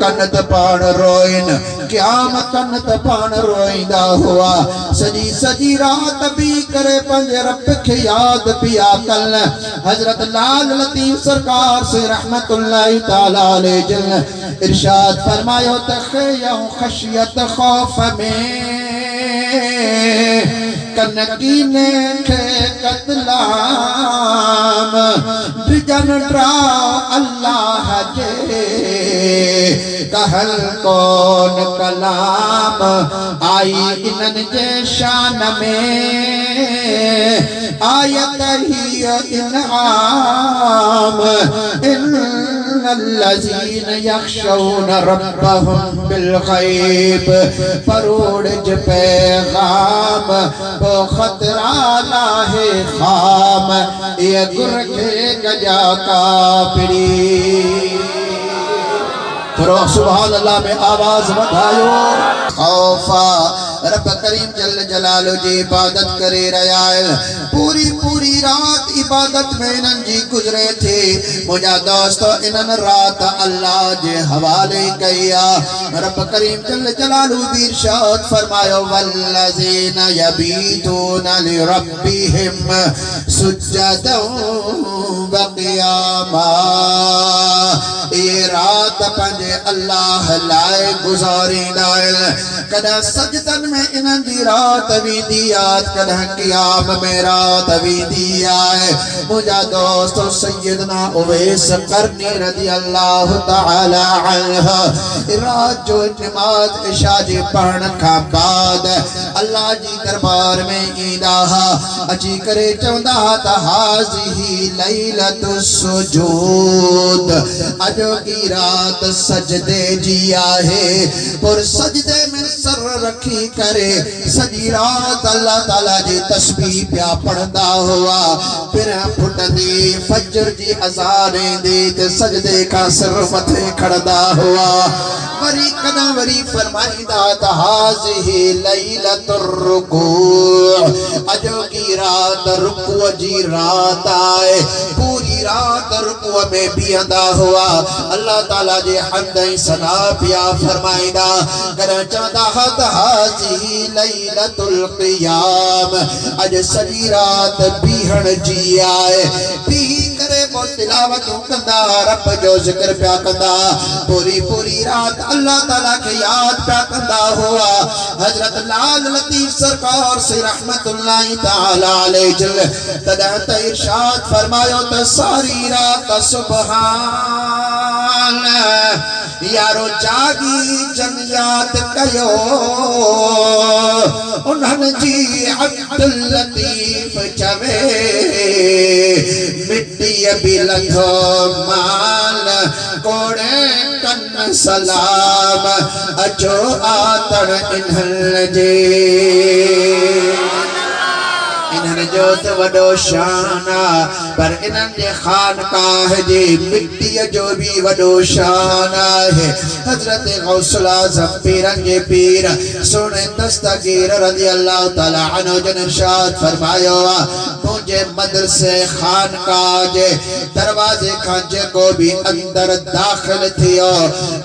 कनत पाण रोइन क़यामत कनत पाण रोईंदा हुआ सजी सजी रात भी करे पंहिंजे रब खे याद पिया कल हजरत लाल लतीफ़ सरकार से रहमतुल्लाह ताला अलैह जल इरशाद फरमायो त खशियत खौफ में कनकीने खे कतलाम बिजन ड्राओ अल्लाह जे कहल कौन कलाम आई इनन जे शान में आयत ही इनआम इन्नल्लज़ीन यख्शौन रब्बहुम बिलग़ैब परोड़ज पैगाम वो खतरा लाहे खाम ये गुरखे गजा कापड़ी तो सुभान अल्लाह में आवाज बढ़ायो खौफा रब करीम जल जलालो जी इबादत करे रहा है पूरी पूरी रात इबादत में इन्हन जी गुजरे थे मुझा दोस्तों इन्हन रात अल्लाह जे हवाले कया रब करीम जल जलालो भी इरशाद फरमायो वल्लज़ीना यबीतूना लिरब्बिहिम सुज्जदन व क़ियामा ये रात पंजे अल्लाह लाए गुजारी नाल कदा सजदन में इन्हन जी रात भी दियात कदा क़याम में रात भी दिया है मुझा दोस्तों सैयदना उवैस करनी रज़ी अल्लाह ताला अन्हा रात जो नमाज इशा जी पढ़न का बाद अल्लाह जी दरबार में ईंदा अची करे चवंदा त हाज़िही लैलतुस सुजूद अजो की रात सजदे जी आहे और सजदे में सर रखी करे सजी रात अल्लाह ताला जी तस्बीह पिया पढ़ंदा हुआ फिर फुटंदी फजर जी अज़ान ईंदी ते सजदे का सर मथे खड़दा हुआ वरी कदा वरी फरमाईंदा त हाज़िही लैलतुर रुकू अजो की रात रुकू जी रात आए पूरी रात रुकू में बीहंदा हुआ अल्लाह ताला जे हम्द सना पिया फरमाईंदा कर चवंदा त हाज़िही लैलतुल क़ियाम अज सॼी रात बीहण जी आए बी करे पो तिलावत कंदा रब जो जिक्र पिया कंदा पूरी पूरी रात अल्लाह ताला के याद पिया कंदा हुआ हजरत लाल लतीफ़ सरकार से रहमतुल्लाह ताला अलैह जल तदा त इरशाद फरमायो त सारी रात सुबहान यारो जागी जन याद कयो उन्हनि जी अब्दुल लतीफ़ चवे मिट्टी भी लंघो माल कोड़े कन सलाम अचो आतण इन्हनि जे इन्हनि जो त वॾो शान पर इन्हनि जे खानकाह जी मिट्टीअ जो भी वॾो शान है हजरत गौसुल आज़म पीरन जे पीर सोने दस्तगीर रज़ी अल्लाह ताला अन्हु जन इरशाद फरमायो मुझे मदरसे खानकाह जे दरवाजे खां जेको भी अंदर दाखिल थियो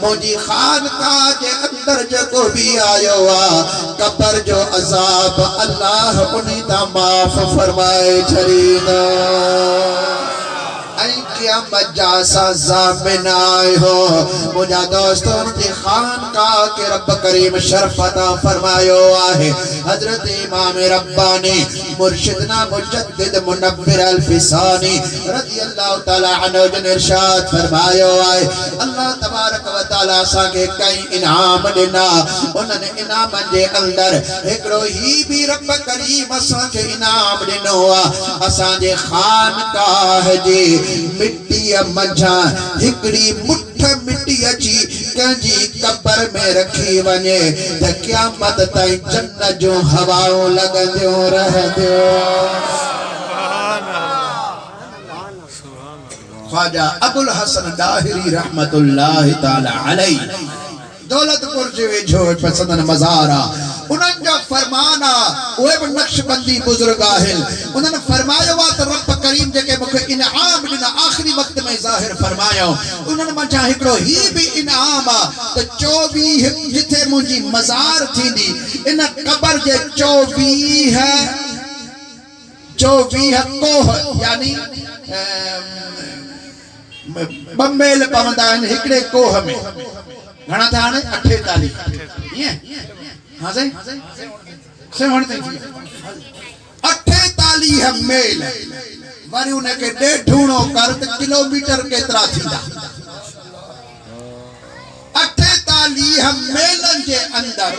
मुझी खानकाह जे अंदर जेको भी आयो कब्र जो अज़ाब अल्लाह उन्हीं ता माफ फरमाए छरीदा क़यामत जा ज़ामिन आए हो मुझा दोस्तों की खानकाह के रब करीम शरफ अता फरमायो आहे हजरत इमाम रब्बानी मुर्शिदना मुजद्दिद मुनव्विर अल-फिसानी रज़ी अल्लाह ताला अन्हु जन इरशाद फरमायो आहे अल्लाह तबारक व ताला असां के कई इनाम दिना उन्हनि इनामनि जे अंदर हिकिड़ो ही भी रब करीम असां के इनाम दिनो असां जे खानकाह जी मिट्टीअ मंझां हिकिड़ी मुठ मिट्टी अची कंहिंजी कब्र में रखी वञे त क़यामत ताईं जन्नत जूं हवाऊं लॻंदियूं रहंदियूं ख्वाजा अबुल हसन दाहिरी रहमतुल्लाह ताला अलैह दौलतपुर जे वेझो पसंदन मज़ारा उन्हनि जो फरमाना उहे भी नक्शबंदी बुजुर्ग आहिनि उन्हनि फरमायो आहे त रब करीम जेके मूंखे इनाम ॾिना आख़िरी वक़्त में ज़ाहिर फरमायो उन्हनि मंझां हिकिड़ो ही भी इनाम आहे त 24 जिथे मुंहिंजी मज़ार थींदी इन क़बर जे 24 कोह यानी बम्बेल पवंदा आहिनि हिकिड़े कोह में घणा था हाणे 48 ईअं हाँ सही 48 मेल वरी उनखे ॾेढूणो कर त किलोमीटर केतिरा थींदा 48 मेलन जे अंदर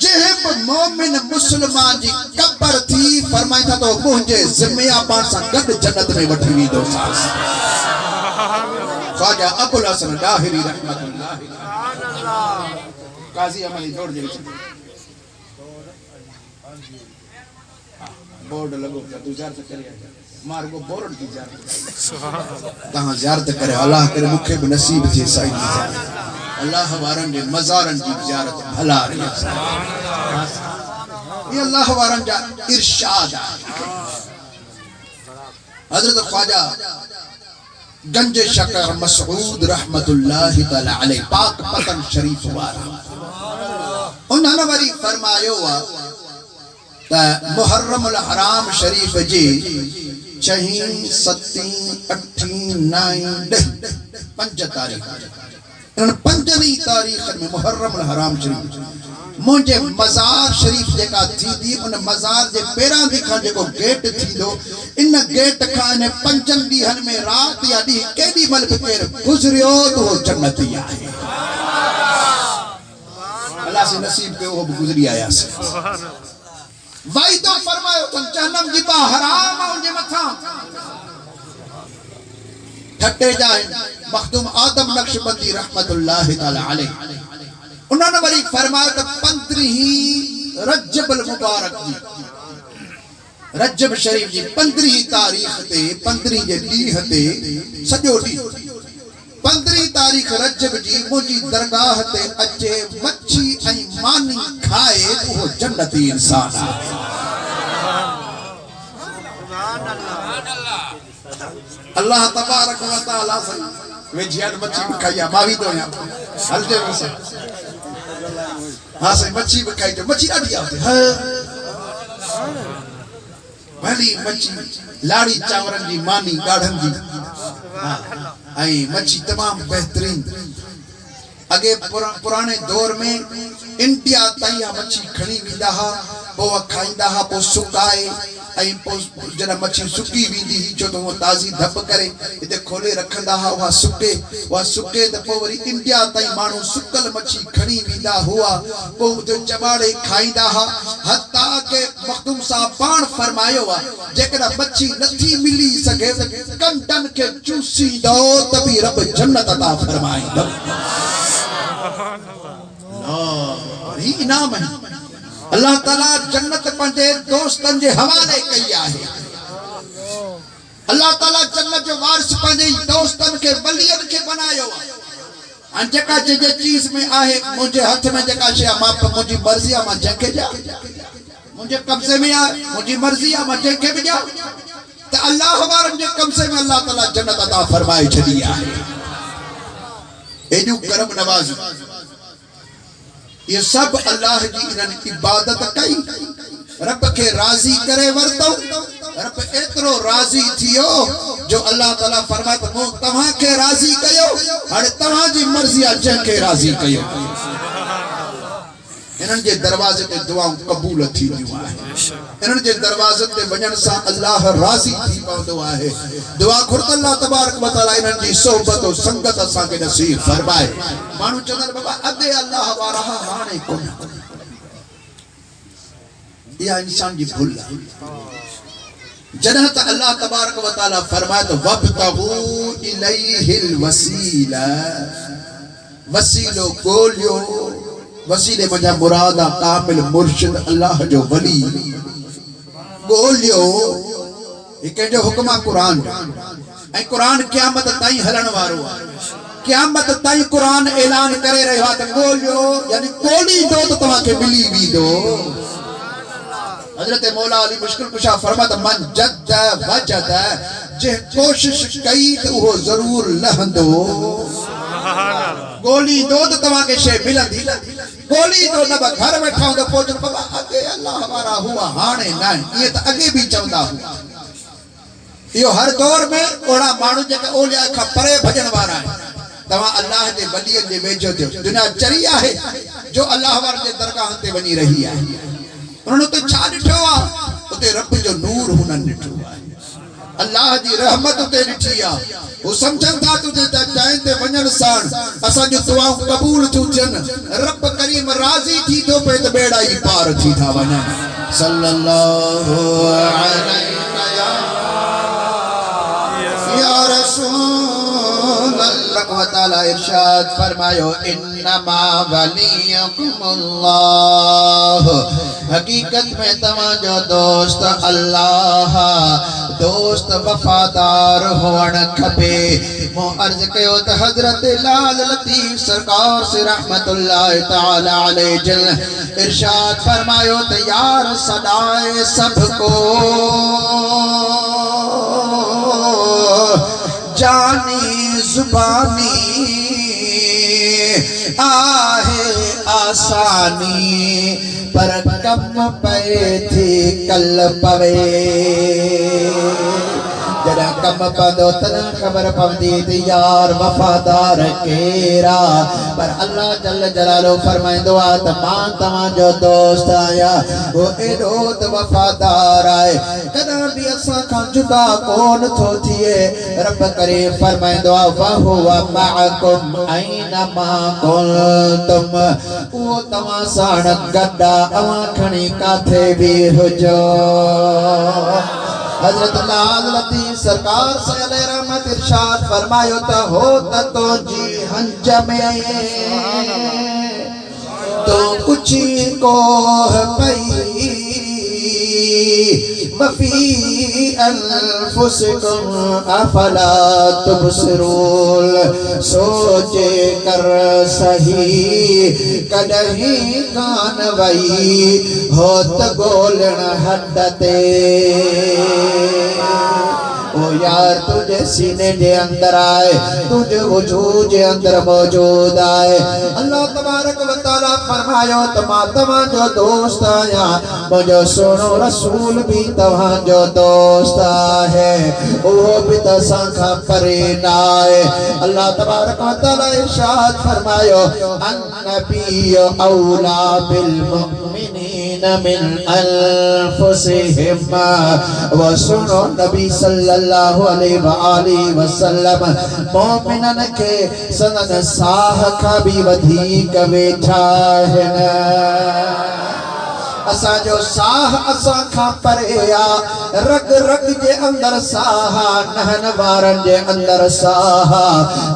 जंहिं मोमिन मुस्लमान जी कब्र थी फरमाए था तो मुंहिंजे ज़िम्मेदार पाण सां गॾु जन्नत में वठी वेंदो ख्वाजा अबुल हसन लाहिरी रहमतुल्लाह काजी अमली जोड़ दे बोर्ड लगो तू जार से करे मार को बोर्ड की जार तहां ज़ियारत करे अल्लाह करे मुखे भी नसीब थे साईं अल्लाह वारन जे मज़ारन की ज़ियारत भला रही ये अल्लाह वारन जा इरशाद हजरत ख्वाजा गंज शकर मसऊद रहमतुल्लाहि तआला अलैहि पाक पतन शरीफ वारा उन्होंने वरी फरमायो त मुहर्रमुल हराम शरीफ जी 6 7 8 9 10 5 तारीख इन 5 तारीख में मुहर्रमुल हराम शरीफ मुझे मज़ार शरीफ जेका थी दी उन मज़ार जे पेरां दिखा जेको गेट थींदो इन गेट खां इन 5 ॾींहनि में रात या ॾींहुं केॾी महिल बि केरु गुज़रियो तो वो जन्नती आहे अल्लाह से नसीब के वो गुज़री आया से वाइदो फरमायो त जहन्नम जी बा हराम उनजे मथा ठटे जाए मखदूम आदम नक्शबंदी रहमतुल्लाहि तआला अलैहि उन्होंने वरी फरमाया त 15 रजबुल मुबारक जी रजब शरीफ जी 15 तारीख ते 15 जे ॾींहं ते सॼो ॾींहुं 15 तारीख रजब जी मुंहिंजी दरगाह ते अचे मच्छी ऐं मानी खाए उहो जन्नती इंसान आहे अल्लाह तबारक व तआला से वे जियाद मच्छी खाया मावी तो हलते वैसे हाँ सही मच्छी खाई जो मच्छी ॾाढी आते भली मच्छी लाड़ी चावरन जी मानी गाढ़न जी हाँ आई मच्छी तमाम बेहतरीन अगे पुराने दौर में इंडिया ताईं मच्छी खणी वेंदा हा पोइ खाईंदा हा पोइ सुकाए ऐं पोइ जॾहिं मच्छी सुकी वेंदी हुई छो त वो ताज़ी धप करे हिते खोले रखंदा हा उहा सुके त पोइ वरी इंडिया ताईं माण्हू सुकल मच्छी खणी वेंदा हुआ पोइ उते चॿाड़े खाईंदा हा हता के मखदूम साहब पाण फरमायो आहे जेकॾहिं मच्छी नथी मिली सघे कंडन खे चूसींदो त बि रब जन्नत अता फरमाईंदो ही इनाम है अल्लाह ताला जन्नत पंहिंजे दोस्तन जे हवाले कई आहे अल्लाह ताला जन्नत जो वारिस पंहिंजे दोस्तन के वलियन के बनायो आहे जेका जे चीज में आहे मुंहिंजे हथ में जेका शइ मां मुंहिंजी मर्ज़ी आहे मां जंहिंखे ॾियां मुंहिंजे कब्ज़े में आहे मुंहिंजी मर्ज़ी आहे मां जंहिंखे बि ॾियां त अल्लाह वारनि जे कब्ज़े में अल्लाह ताला जन्नत अता फरमाए छॾी आहे एॾियूं करम नवाज़ ये सब अल्लाह जी इन्हनि इबादत कई रब के राजी करे वरतो रब एतरो राजी थियो जो अल्लाह ताला फरमाए त मो तव्हां के राजी कयो हाणे तव्हां जी मर्ज़ी आहे जंहिंखे राजी कयो इन्हनि जे दरवाजे ते दुआऊं क़बूल थींदियूं आहिनि इन्हनि जे दरवाजे ते वञण सां अल्लाह राजी थी पवंदो आहे दुआ घुर त अल्लाह तबारक व तआला इन्हनि जी सोहबत और संगत असांखे नसीब फरमाए माण्हू चवंदा बाबा अॻे अल्लाह वारा हाणे कोन इहा इंसान जी भुल आहे जॾहिं त अल्लाह तबारक व तआला फरमाए त वब्तगू इलैहिल वसीला वसीलो ॻोल्हियो वसीले मजा मुरादा कामिल मुर्शिद अल्लाह जो वली ॻोल्हियो ही कंहिंजो हुक्म आहे क़ुरान ऐं क़ुरान क़यामत ताईं हलण वारो आहे क़यामत ताईं कुरान ऐलान करे रहियो आहे त ॻोल्हियो यानी ॻोल्हींदो त तव्हांखे मिली वेंदो। हज़रत मौला अली मुश्किल कुशा फरमात मन जद वजद, जे कोशिश कई त उहो ज़रूर लहंदो। ॻोल्हींदो त तव्हांखे शइ मिलंदी, ॻोल्हींदो न बि घर वेठा हूंदो पोइ बाबा अॻे अल्लाह वारा हुआ हाणे न, ईअं त अॻे बि चवंदा हुआ। इहो हर दौर में ओड़ा माण्हू जेके ओलिया खां परे भॼण वारा आहिनि। तव्हां अल्लाह जे वलीअ जे वेझो थियो। दुनिया चरी आहे जो अल्लाह वारनि जे दरगाह ते वञी रही आहे। उन्हनि उते छा ॾिठो आहे? उते रब जो नूर हुननि ॾिठो आहे, अल्लाह जी रहमत उते ॾिठी आहे। वो समझन था तुझे जाए ते वञण सां असां जो दुआऊं क़बूल थियूं थियनि, रब करीम राज़ी थी थो पए त बेड़ा ई पार थी था वञनि। सल्लल्लाहु अलैहि या रसूल अल्लाह व तआला इरशाद फरमायो इन्नमा वलियकुमुल्लाह, हकीकत में तव्हांजो दोस्त अल्लाह, दोस्त वफादार हुअण खपे। मूं अर्ज़ कयो त हज़रत लाल लतीफ़ सरकार से रहमतुल्लाह तआला अलैहि जल इरशाद फरमायो त यार सदाए सबको जानी जुबानी आहे आसानी, पर कम पे थी कल पवे। जरा कम पदो तना खबर पवंदी त यार वफादार केरा, पर अल्लाह जल जलालो फरमाइंदो आहे त मां तव्हांजो दोस्त आहियां। वो एॾो त वफादार आहे, कॾहिं बि असां खां जुदा कोन थो थिए। रब करे फरमाइंदो आहे वहुव मअकुम ऐनमा कुंतुम, उहो तव्हां साण गॾु आहे, अवां खणी काथे बि हुजो। हजरत लाल लतीफ़ सरकार से अलैहि रहमत इरशाद फरमायो त हो त तो जी हंज में तो कुछ कोह पई, वफी अनफुसिकुम अफला तुबसिरून, सोचे कर सही कॾहिं कान वई होत ॻोल्हण हद ते। ओ यार तुझे सीने जे अंदर आए, तुझे वजूद जे अंदर मौजूद आए। अल्लाह तबारक व तआला फरमायो त मां तव्हांजो दोस्त आहियां, मुंहिंजो सुहिणो रसूल भी तव्हांजो दोस्त आहे, उहो बि त असां खां परे न आहे। अल्लाह तबारक व तआला इरशाद फरमायो अन्नबिय्यु औला बिल मुमिनीन मिन अनफुसिहिम, व सुनो नबी सल्लल्लाहु अलैहि व आलिहि वसल्लम मोमिनन के सनन साह खां भी वधीक वेठा आहिनि। असांजो साह असां खां परे आ, रग रग जे अंदर साह, नहन वारनि जे अंदर साह,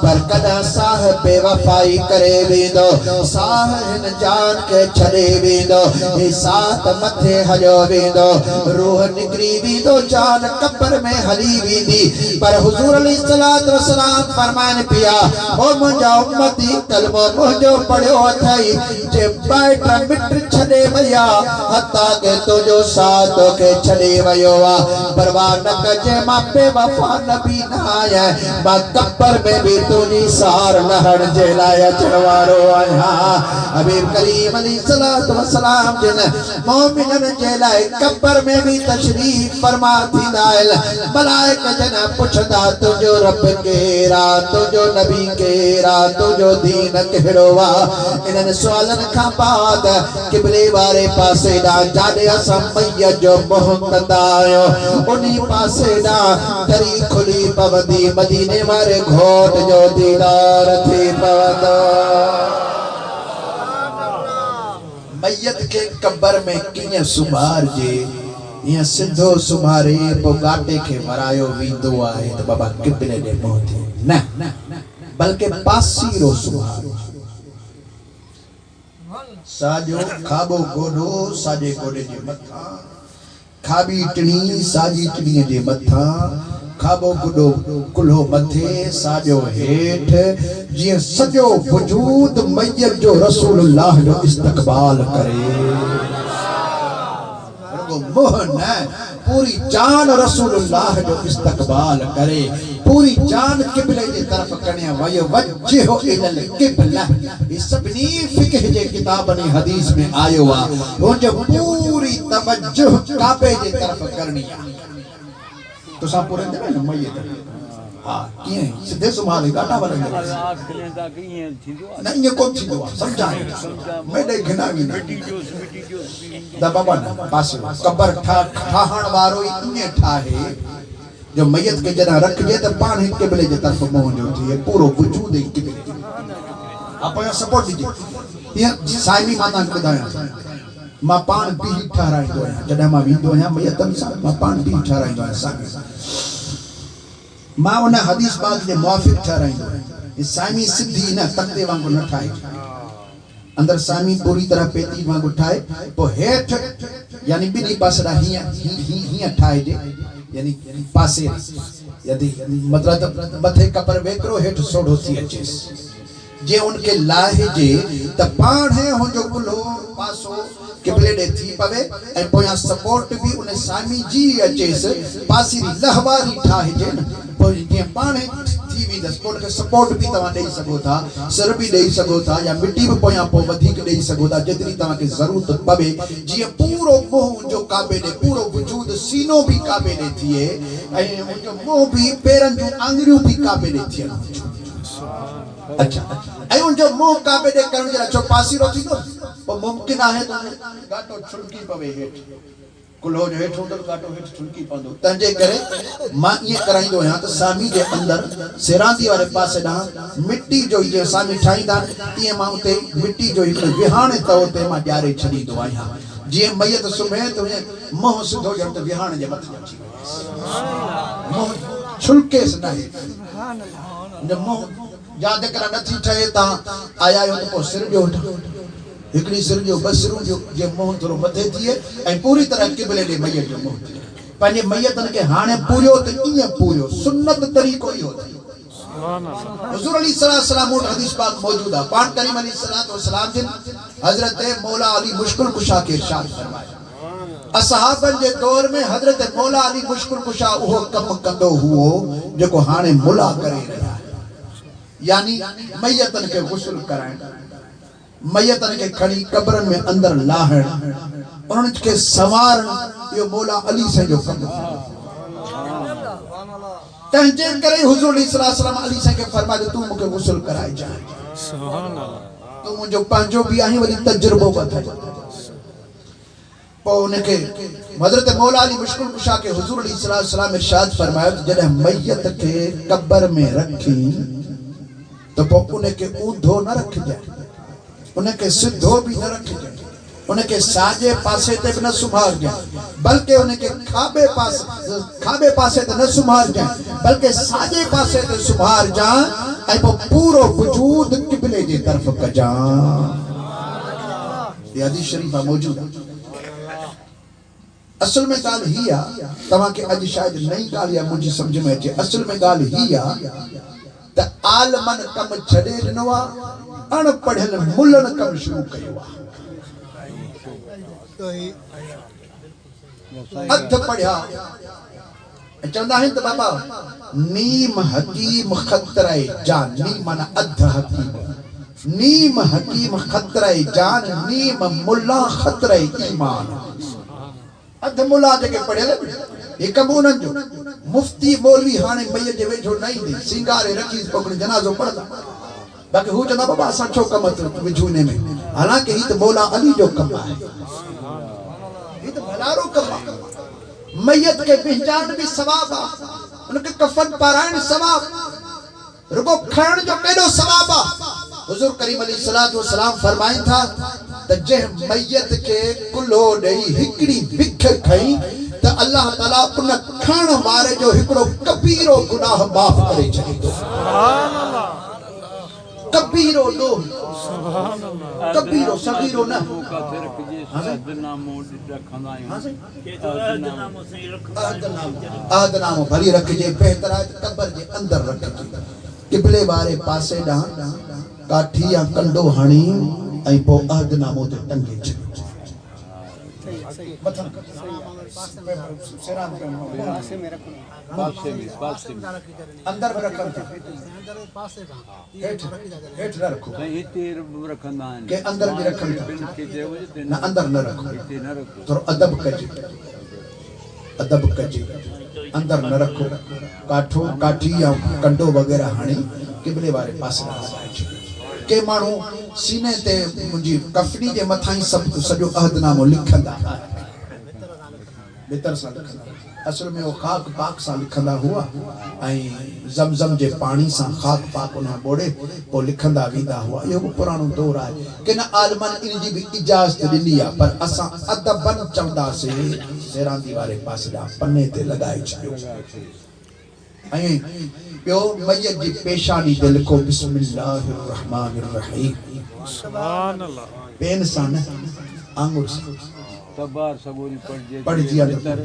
पर कॾहिं साह बेवफाई करे वेंदो, साह हिन जान के छॾे वेंदो, ही साह त मथे हलियो वेंदो, रूह निकिरी वेंदो, जान कब्र में हली वेंदी। पर हुजूर अलैहिस्सलातु वस्सलाम फरमाइनि पिया ओ मुंहिंजा उम्मती कलमो मुंहिंजो पढ़ियो अथई, जे ॿाहिट मिट छॾे वया हता के तुझो साथ के छड़े वयो आ, परवाह न कजे मां बेवफा नबी न आया, मां कब्र में भी तुझी सार लहण जे लाइ अचण वारो आहियां। हबीब करीम अलैहिस्सलातु वस्सलाम जिन मोमिनन जे लाइ कब्र में भी तशरीफ फरमा थींदा आहिनि। मलाइक जन पुछंदा तुझो रब केरा, तुझो नबी केरा, तुझो दीन कहिड़ो आ। इन्हनि सवालनि खां बाद क़िबले वारे पासे जाॾे असां मैयत जो मुंहुं कंदा आहियूं, उन्ही पासे ॾांहुं दरी खुली पवंदी, मदीने वारे घोट जो दीदार थी पवंदो। मैयत के कब्र में कीअं सुम्हारजे, ईअं सिधो सुम्हारे पोइ गाटे खे वरायो वेंदो आहे त बाबा क़िबले ॾे मुंहुं थी न, बल्कि पासीरो सुम्हारो। साजो खाबो गोडो साजे गोडे जे मथा, खाबी टणी साजी टणीअ जे मथा, खाबो गुडो कुल्हो मथे साजो हेठ जी सजो वजूद मैयत जो रसूलुल्लाह जो इस्तकबाल करे मोह न पूरी जान रसूलुल्लाह जो इस्तकबाल करे पूरी जान किबले की तरफ कने वयो वजहो इलल किबला ये सभनी फिक्ह जे किताबनी हदीस में आयो आ हो जो पूरी तवज्जो काबे जे तरफ करनी आ तो सा पूरे दे न मयत हां किए सीधे सुमाले गाटा वाले आंख लेंदा किए थींदो न ये कोन थींदो समझाए मैं दे घनागी मिट्टी जो दा बाबा ना पास कब्र ठाहण वारो इने ठाहे जो मयत के जना रख जे त पान किबले जे तरफ मोह जो थी पूरो वजूद किबले आप सपोर्ट दीजिए ये साईमी माता के बताया मां पान पी ठहराइंदो आहियां जॾहिं मां वेंदो आहियां मयतनि सां मां पान पी ठहराइंदो आहियां साईं मां उन हदीस पाक जे मुआफ़िक़ ठहराइंदो आहियां साईमी सिधी न तख़्ते वांगुरु न ठाहे अंदर साईमी पूरी तरह पेती वांगुरु ठाहे पोइ हेठि यानी ॿिन्ही पासड़ा हीअं ठाहिजे यानी पासे यदि मतलब मथे कपर वेकरो हेठि सोढ़ो थी अचेसि जे उनके लाहे जे त पाण है हो जो कुल्हो पासो किबले दे थी पवे ए पोया सपोर्ट भी उन सामी जी अचेस पासीरी लहवारी ठाहे जे न पोइ जे पाण थी वी सपोर्ट के सपोर्ट भी तवा देई सको था सर भी देई सको था या मिट्टी भी पोया पो वधिक देई सको था जेतरी तवा के जरूरत पवे जी पूरो मोह जो काबे दे पूरो वजूद सीनो भी काबे दे थिए ए जो मोह भी पेरन जो आंगरियों भी काबे दे थिए अच्छा ऐ उन जो मोह काबे दे करण जरा छो पासीरो थींदो पर मुमकिन है तो गाटो छुलकी पवे हेठ कुल्हो जो हेठ उंदर गाटो हेठ छुलकी पंदो तंजे करे मां ये कराइंदो हां तो सामी जे अंदर सेरांदी वाले पासे ना मिट्टी जो जे सामी ठाईंदा ये मां उते मिट्टी जो एक विहाणे तव ते मां ॾियारे छडींदो आहियां जे मयत सुमे तो मोह सिधो जण ते विहाणे जे मथे अची मोह छुलके से नहीं सुभान अल्लाह जब मोह याद करा नथी ठहे ता आया हो तो सिर जो एकड़ी सिर जो बसरू जो जे मोह थोरो मथे थिए ऐं पूरी तरह किबले दे मयत जो मोह पंहिंजे मयतन के हाणे पूरो त इए पूरो सुन्नत तरीको ही होता सुभान अल्लाह हुजूर अली सल्लल्लाहु अलैहि वसल्लम मोट हदीस पाक मौजूद है पान करीम अली सल्लल्लाहु अलैहि वसल्लम जिन हजरत मौला अली मुश्किल कुशा के इरशाद फरमाया असहाबन जे दौर में हजरत मौला अली मुश्किल कुशा वो कम कंदो हुओ जेको हाणे मुला करे रहा यानी मयतन के गुस्ल कराएं मयतन के खड़ी कब्रन में अंदर लाहण उन के सवार यो मौला अली से जो कम तंजे करे हुजूर सल्लल्लाहु अलैहि वसल्लम अली से के फरमाया तू मुके गुस्ल कराए जा सुभान अल्लाह तू मुजो पांजो भी आही वली तजुर्बो बता पो उनके हजरत मौला अली मुश्किल कुशा के हुजूर सल्लल्लाहु अलैहि वसल्लम इरशाद फरमाया जदे मयत के कब्र में रखी तो उनके ऊंधो न रख जाए उनके सिद्धो भी न रख जाए उनके साजे पासे ते न सुमार जाए बल्कि उनके खाबे पासे ते न सुमार जाए बल्कि साजे पासे ते सुमार जा ऐ पूरो वजूद किबले जे तरफ कजा ये हदीस शरीफा मौजूद है असल में गाल ही आ तवा के अज शायद नई गाल या मुझे समझ में अचे असल में गाल ही आ त आलमन कम छड़े दिनवा अण पढ़ल मुल्लन कम शुरू कयो अध पढ़या चंदा है तो बाबा नीम हकीम खतराए जान नीम माना अध हकीम नीम हकीम खतराए जान नीम मुल्ला खतराए ईमान अध मुल्ला के पढ़ल एक कबूनन जो मुफ्ती मौलवी हाने मयत जे वेठो नहीं दी सिंगारे रखी पकड़ जनाजो पढ़दा बाकी हु चंदा बाबा असा छो कम विझूने में हालांकि ही तो मौला अली जो कम है ये तो भलारो कम मयत के पहचान भी सवाब आ उनके कफन पारायण सवाब रुको खण जो केडो सवाब आ हुजूर करीम अलैहिस्सलातु वस्सलाम फरमाइन था त जे मयत के कुल्हो देई हिकड़ी विख खई त अल्लाह ताला उन खण वारे जो हिकड़ो कबीरो गुनाह माफ करे छॾींदो सुभान अल्लाह कबीरो दो कबीरो सगीरो ना आदनामो भली रखजे बेहतरा कब्र जे अंदर रखजे किबले वारे पासे ॾां काठी या कंडो हणी ऐं पोइ अहदनामो ते टंगे छॾियो अंदर में रखन हेठ न रखो के अंदर भी रखन ना अंदर न रखो तो अदब कजे अंदर न रखो काठो काठी या कंडो वगैरह हणी किबले वारे पासे न लगाए के माण्हू सीने ते मुंहिंजी कफनी जे मथां ई सभु सॼो अहदनामो लिखंदा भीतर सां लिखंदा असल में वो खाक पाक सां लिखंदा हुआ ऐं ज़मज़म जे पाणी सां खाक पाक उन बोड़े पोइ लिखंदा वेंदा हुआ इहो बि पुराणो दौर आहे किन आलमनि इन जी बि इजाज़त ॾिनी आहे पर असां अदबन चवंदासीं सेरांदी वारे पासे ॾांहुं पने ते लॻाए छॾियो ऐं ॿियो मय्यत जी पेशानी ते लिखो बिस्मिल्लाहिर रहमानिर रहीम सुभान अल्लाह पेन सां न आंगुर सां तबार सगोरी पढ़ दिया भीतर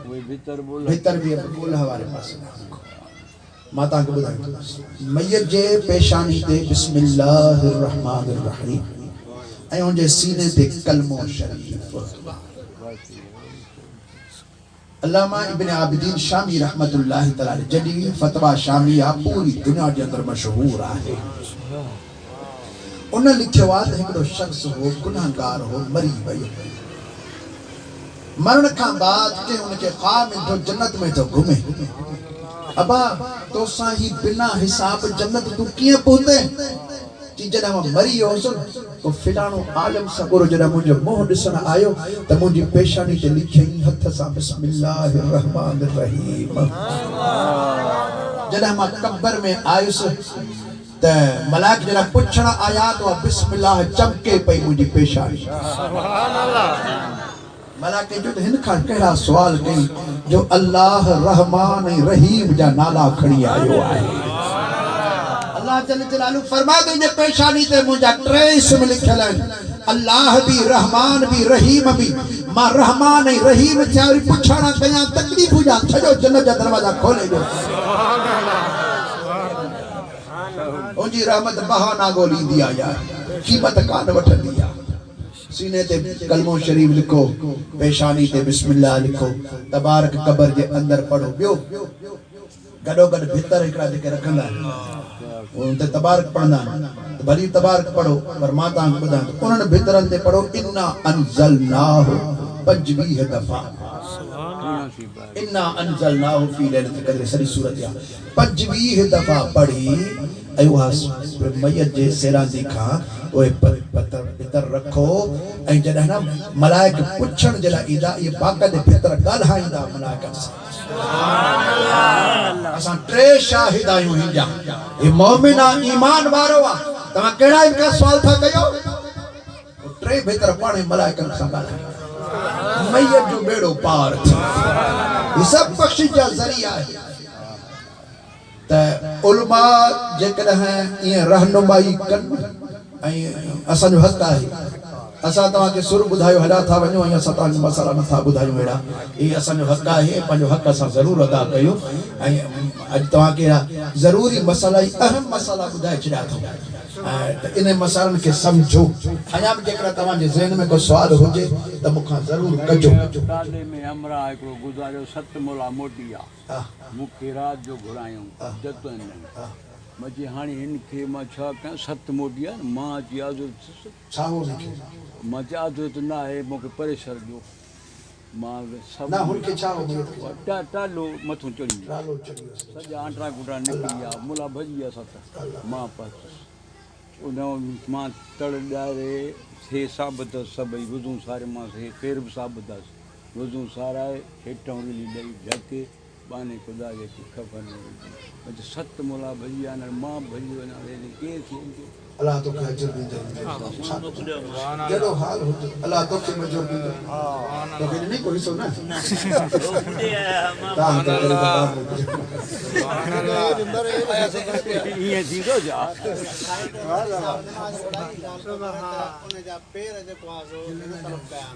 वो भीतर बोल भी बोल हमारे पास माता को बुधाई मय्यत जे पेशानी ते बिस्मिल्लाहिर रहमानिर रहीम ऐं उन जे सीने ते कलमो शरीफ अल्लामा इब्न आबिदीन शामी रहमतुल्लाह तआला जदी फतवा शामिया पूरी दुनिया जे अंदर मशहूर आहे उन लिखियो आहे हिकड़ो शख्स हो गुनाहगार हो मरी वियो मरण का बाद के उनके ख्वाब में तो जन्नत में तो घूमे अबा तो साही बिना हिसाब जन्नत तू किए पहुंचे कि जदा मरी होस तो फिलानो आलम सगुर जदा मुझे मोह दिसन आयो त मुझी पेशानी ते लिखे हथ सा बिस्मिल्लाहिर रहमानिर रहीम जदा मा कब्र में आयुस त मलाक जदा पुछण आया तो बिस्मिल्लाह चमके पई मुझी पेशानी सुभान अल्लाह मलाके जो हिन खां कहिड़ा सवाल कई जो अल्लाह रहमान ऐं रहीम जा नाला खणी आयो आहे अल्लाह जल जलालू फरमा दे जे पेशानी ते मुंहिंजा टे इसम लिखियल आहिनि अल्लाह भी रहमान भी रहीम भी मां रहमान ऐं रहीम थिया वरी पुछण कयां तकलीफ़ जा सॼो जन्नत जा दरवाजा खोले ॾियो उनजी रहमत बहाना ॻोल्हींदी आहे यार क़ीमत कान वठंदी आहे सीने ते कलमो शरीफ लिखो पेशानी ते बिस्मिल्लाह लिखो तबारक कब्र जे अंदर पढ़ो बियो गडो गड भीतर एकड़ा जेके रखंदा उन ते तबारक पढ़ना तो भली तबारक पढ़ो पर माता को बुधा उन्हनि भीतरन ते पढ़ो इन्ना अंजलनाहु 25 दफा इन्ना अंजलनाहु फी लैलतिल क़द्र सरी सूरत या 25 दफा पढ़ी अयुहा मय्यत जे सेरांदी खां ओए पत्थर भीतर रखो ऐं जॾहिं न मलाइक पुछण जे लाइ ईंदा ये बाक़ जे भीतर ॻाल्हाईंदा मलाइकनि सां सुभान अल्लाह असां टे शाहिद आहियूं हिजा ये मोमिना ईमान वारो आहे तव्हां कहिड़ा इनका सवाल था कयो टे भीतर पाणे मलाइकनि सां ॻाल्हाईंदा मय्यत जो बेड़ो पार थी ये सब बख़्शिश जा ज़रिया आहे त उलमा जेकॾहिं ईअं रहनुमाई कनि ऐं असांजो हक़ आहे असां तव्हांखे सुर ॿुधायो हलिया था वञूं ऐं असां तव्हांखे मसाला नथा ॿुधायूं अहिड़ा इहे असांजो हक़ आहे पंहिंजो हक़ असां ज़रूरु अदा कयूं ऐं अॼु तव्हांखे ज़रूरी मसाला ई अहम मसाला ॿुधाए छॾिया अथऊं त इन मसालनि खे सम्झो अञा बि जेकॾहिं तव्हांजे ज़हन में को सुवाल हुजे त मूंखां ज़रूरु कजो ताले में हमरा हिकिड़ो गुज़ारियो सत मोला मोटिया मूंखे राति जो घुरायूं जतन मुंहिंजी हाणे हिनखे मां छा कयां सत मोटिया मां अची आज़ो छा हो मां चयो आज़ो त न आहे मूंखे परेशर ॾियो मां ना हुनखे छा हो टालो मथां चढ़ी सॼा आंटरा गुटरा निकिरी विया मुला भॼी विया सत मां पहुतुसि उन मां तड़ ॾारे हे साबित सभई वुज़ू सारे मां पेर बि साबित आहे वुज़ू साराए हेठां रिली ॾेई ढके बाने ख़ुदा जे खपनि सत मुला भॼी विया मां भॼी वञा केरु थी अल्लाह तो के अजर दी जड़ो हाल हो अल्लाह तो के मजूर दी तो के नहीं कोई सुना तां तो करे ये थींदो जा उन्हें जा पैर जे पासो इन तरफ कान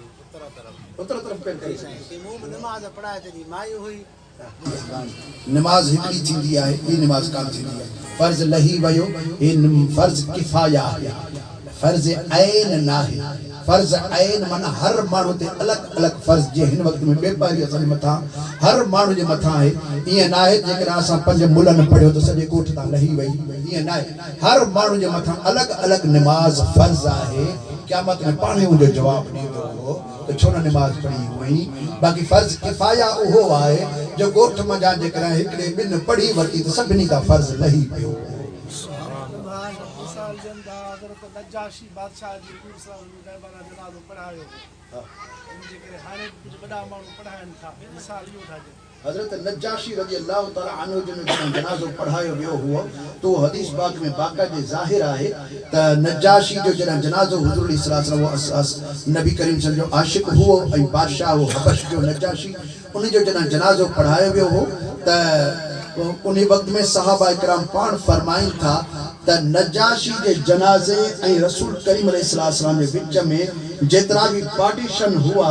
उतर तरफ पे करी कि मुंह में नमाज पढ़ाए तेरी माई हुई नमाज हिकड़ी थींदी आहे ई नमाज कान थींदी आहे फर्ज लही वयो इन फर्ज किफाया फर्ज ऐन नाहे फर्ज ऐन माना हर माण्हू ते अलग अलग फर्ज जे हिन वक्त में बेपारी असन मथा हर माण्हू जे मथा आहे ईअं नाहे जेकर असां पंज मुलन पढ़ियो त सॼे कोठ तां लही वई ईअं नाहे हर माण्हू जे मथा अलग अलग नमाज फर्ज आहे क़यामत में पाण ई उनजो जवाब ॾींदो हो तो छो न नमाज पढ़ी हुई बाक़ी फर्ज किफाया उहो आहे जो ॻोठ मंझां जेकर हिकिड़े ॿिनि पढ़ी वरिती त सभिनी खां फर्ज लही पियो मिसाल जंदा हज़रत नजाशी बादशाह जी दूसरा रहबरा जनाज़ो पढ़ायो इन जे करे हाणे कुझु वॾा माण्हू पढ़ाइनि था मिसाल इहो ठाहे हजरत नजाशी रज़ी अल्लाह तआला अन्हु जो जनाज़ो पढ़ायो वियो हुओ तो हदीस बाग में बाक़ायदे ज़ाहिर आहे त नजाशी जो जॾहिं जनाज़ो हुज़ूर सल्लल्लाहु अलैहि वसल्लम नबी करीम सल्लल्लाहु अलैहि वसल्लम जो आशिक़ हुओ ऐं बादशाह हो हबश जो नजाशी उन जो जॾहिं जनाज़ो पढ़ायो वियो हो त उन वक्त में सहाबा इकराम पाण फरमाइनि था त नजाशी जे जनाज़े ऐं रसूल करीम अलैहि सलाम जे विच में जेतिरा भी पार्टीशन हुआ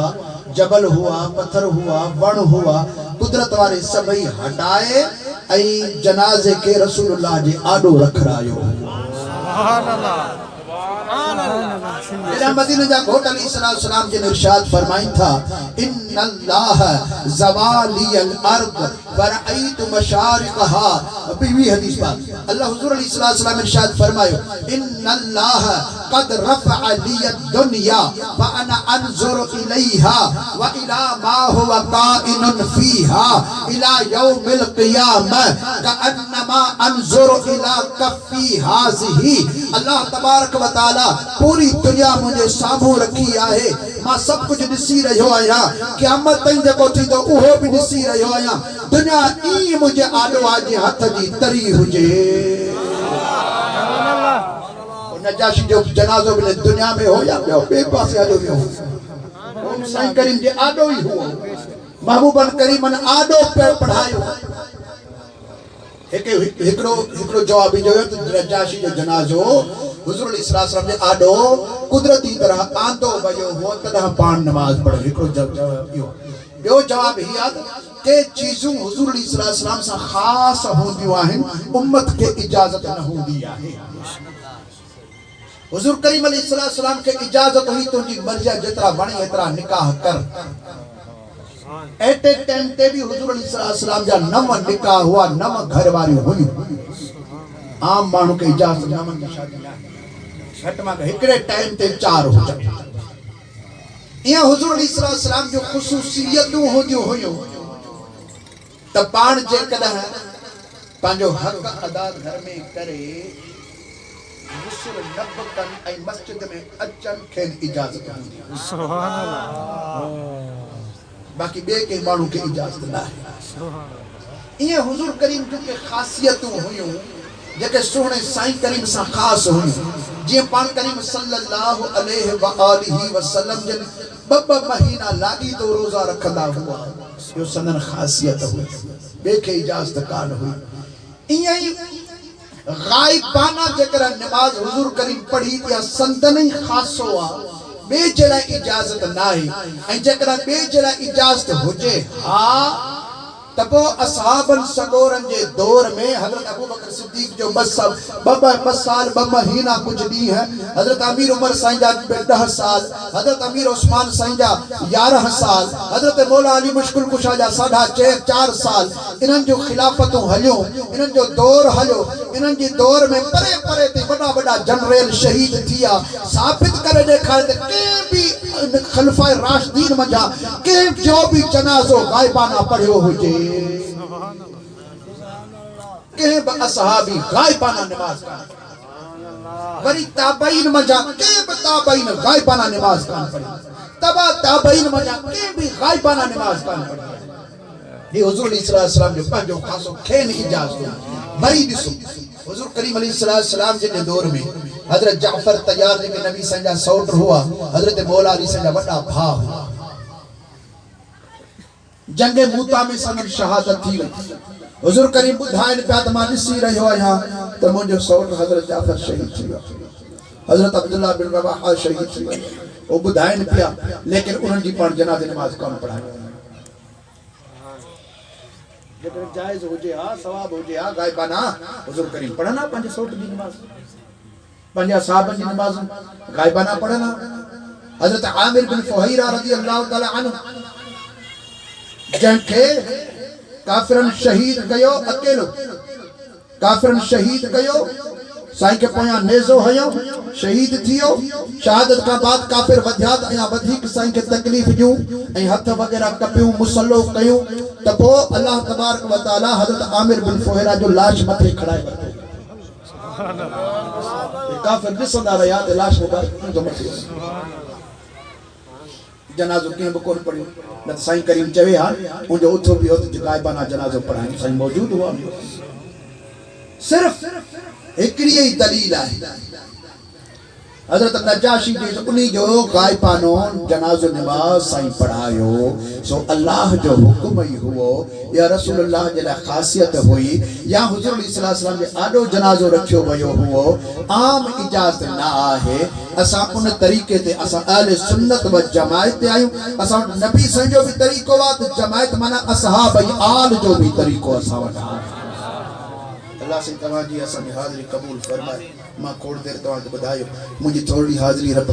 जबल हुआ पत्थर हुआ वण हुआ कुदरत वारे सभई हटाए ऐं जनाज़े के रसूलुल्लाह जे आॾो रखरायो सुभान अल्लाह मदीने जा घोट अलैहिस्सलाम जिन इरशाद फरमाइन था इन्नल्लाह ज़वालियल अर्द फरअयतु मशारिक़हा बीवी हदीस पाक अल्लाह हुजूर अलैहिस्सलाम इरशाद फरमायो इन्नल्लाह क़द रफ़अ लियद दुनिया व अना अनज़ुरु इलैहा व इला मा हुवा काइनुन फीहा इला यौमिल क़ियामह कअन्नमा अनज़ुरु इला कफ़ी हाज़िही अल्लाह तबारक व तआला पूरी दुनिया मुझे साम्हूं रखी आहे मां सब कुछ ॾिसी रहियो आहियां क़यामत ताईं जेको थींदो उहो बि ॾिसी रहियो आहियां दुनिया ई मुंहिंजे आॾो जे हथ जी तरी हुजे नजाशी जो जनाज़ो बि दुनिया में हो या ॿियो ॿिए पासे हलियो वियो साईं करीम जे आॾो ई हुओ महबूबन करीमन आॾो पे पढ़ायो हिकिड़ो जवाब जो नजाशी जो जनाज़ो हुजूर अलैहिस्सलाम जे आॾो कुदरती तरह आंदो वियो हो तॾहिं पाण नमाज़ पढ़े हिकिड़ो जवाब इहो ॿियो जवाब ही आहे के चीज़ूं हुजूर अलैहिस्सलाम सां ख़ासि हूंदियूं आहिनि उम्मत खे इजाज़त न हूंदी आहे हुजूर करीम अलैहिस्सलाम खे इजाज़त हुई तुंहिंजी मर्ज़ी जेतिरा वणे एतिरा निकाह कर एट ए टाइम ते भी हुजूर अलैहिस्सलाम जा 9 निकाह हुआ 9 घर वारियूं हुयूं आम माण्हू खे इजाज़त 9 जी शादी न घट में हिकड़े टाइम ते 4 हुजनि इहा हुजूर अलैहिस्सलाम जो ख़ुसूसियतूं हूंदियूं हुयूं त पाण जेकॾहिं पंहिंजो हक़ अदा घर में करे गुस्ल न कनि ऐं मस्जिद में अचनि खेनि इजाज़त हूंदी आहे सुभान अल्लाह बाक़ी ॿिए कंहिं माण्हू खे इजाज़त न आहे ईअं हुजूर करीम जूं के ख़ासियतूं हुयूं जेके सुहिणे साईं करीम सां ख़ासि हुयूं जीअं पाण करीम सल्लल्लाहु अलैहि व आलिहि वसल्लम जन ॿ महीना लाॻीतो रोज़ा रखंदा हुआ इहो संदन ख़ासियत हुई ॿिए खे इजाज़त कान हुई ईअं ई गाइबाना जेकर नमाज हुजूर करीम पढ़ी या संदन ई ख़ासो आहे ॿिए जे लाइ इजाज़त न आहे ऐं जेकर ॿिए जे लाइ इजाज़त हुजे हा त पोइ असहाबन सगोरन जे दौर में हज़रत अबू बकर सिद्दीक जो 2 साल 2 महीना कुछ ॾींहं है हज़रत अमीर उमर साईं जा 10 साल हज़रत अमीर उस्मान साईं जा 11 साल हज़रत मौला अली मुश्किल कुशा जा 4.5 साल इन्हनि जो खिलाफतूं हलियूं इन्हनि जो दौर हलियो इन्हनि जी दौर में परे परे ते वॾा जनरल शहीद थिया साबित करे ॾेखारे त कंहिं बि खलीफा राशिदीन मंझा कंहिं जो बि जनाज़ो गाइबाना पढ़ियो हुजे कंहिं बि असहाबी गाइबाना नमाज़ कान वरी ताबईन मंझा कंहिं बि ताबईन गाइबाना नमाज़ कान पढ़ी तबा ताबईन मंझा कंहिं बि गाइबाना नमाज़ कान पढ़ी ये हुजूर अलैहिस्सलाम जो पंहिंजो ख़ासो खेनि इजाज़त वरी ॾिसो हुजूर करीम अलैहिस्सलाम जे दौर में हजरत जाफर तैयार जेके नबी संजा सौट हुआ हजरत मौला अली संजा वडा भा हुआ जंगे मूता में सनम शहादत थी हुजूर करीम बुधाइन पिया त मां ॾिसी रहियो आहियां त मुंहिंजो सौट हजरत जाफर शहीद थी वियो हजरत अब्दुल्ला बिन रवाहा शहीद थी वियो वो बुधाइन पिया लेकिन उन्हनि जी पाण जनाज़े नमाज कोन पढ़ाई जेकर जायज हुजे हा सवाब हुजे हा गायबाना हुजूर करीम पढ़ना पंहिंजे सौट जी नमाज पंहिंजा साहबनि जी नमाज़ गायबाना पढ़ना हजरत आमिर बिन फुहैरा रज़ी अल्लाह ताला अन्हु जंहिंखे काफिरन शहीद कयो अकेलो काफिरन शहीद कयो साईं के पोयां नेज़ो हयो शहीद थियो शहादत का बाद काफिर वधिया त अञा वधीक साईं के तकलीफ़ ॾियूं ऐं हथ वग़ैरह कपियूं मुसलो कयूं त पोइ अल्लाह तबारक व तआला हज़रत आमिर बिन फुहैरा जो लाश मथे खड़ाए वरितो काफिर ॾिसंदा रहिया त लाश मुबारक जो मथे जनाज़ो कीअं बि कोन पढ़ियो न त साईं करीम चवे हा मुंहिंजो उथो बि उथ गायबाना जनाज़ो पढ़ायूं साईं मौजूद हुआ सिर्फ हिकिड़ी ही दलील आहे हजरत नजाशी जे उन्हीं जो गायबानो जनाज़ो नमाज साईं पढ़ायो सो अल्लाह जो हुक्म ही हुओ या रसूलुल्लाह जे लाइ ख़ासियत हुई या हुजूर सल्लल्लाहु अलैहि वसल्लम जे आॾो जनाज़ो रखियो वियो हुओ आम इजाज़त न आहे असां उन तरीक़े ते असां अहले सुन्नत व जमायत ते आहियूं असां वटि नबी साईं जो बि तरीक़ो आहे त जमायत माना असहाब ऐं आल जो बि तरीक़ो असां वटि आहे अल्लाह से तव्हांजी असांजी हाज़िरी क़बूल फरमाए मां खोड़ देर तव्हांखे ॿुधायो मुंहिंजी थोरी हाज़िरी रब